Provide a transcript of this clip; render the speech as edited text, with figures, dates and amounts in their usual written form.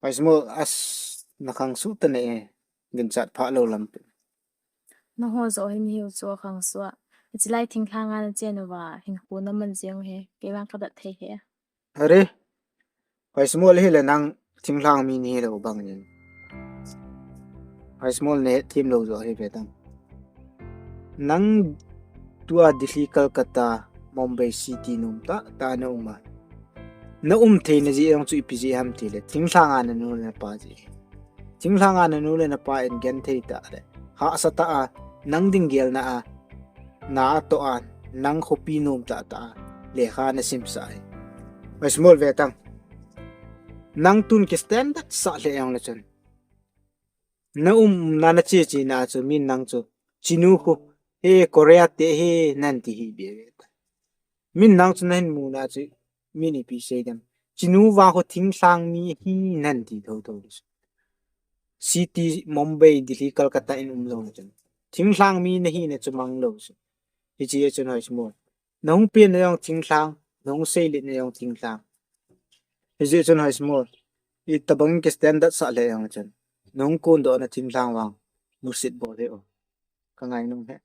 Paismo as nakang suta na ginsat pha lo lam nó hồ dỗ hình hiệu chùa khang xua chỉ lại thỉnh khang an chen và hình khu nó mình riêng he cái bang cái đặt thế he are paismo le le nang thinglang mi ni lo bang yin paismo ne team lo zo he vetang nang tua Delhi Kolkata Mumbai City num ta na uma na the na ji ang chu ipiji ham ti le thinglang an nu le pa ji thinglang an nu le na pa en gen thei ta le ha sa ta a nang ding gel na to an nang khopi num ta le kha na sim sai paismo vetang nang tun ki standard sa le yang la chen na na chi na chu min nang chu chinu ko he Korea te he nan ti hi be min nang chu nan mu na chu mini pi se dem chinu wa ho thing sang mi hi nan ti tho tho city Mumbai Delhi Kolkata in lo chen thing sang mi na hi ne chu mang lo su hi chi chen hoi small nong pin na yong thing sang nong se le na yong thing sang hi chi chen hoi small I tabang ke standard sa le yang chen nong kun do na thing sang wang musit bo de o ka ngai nong he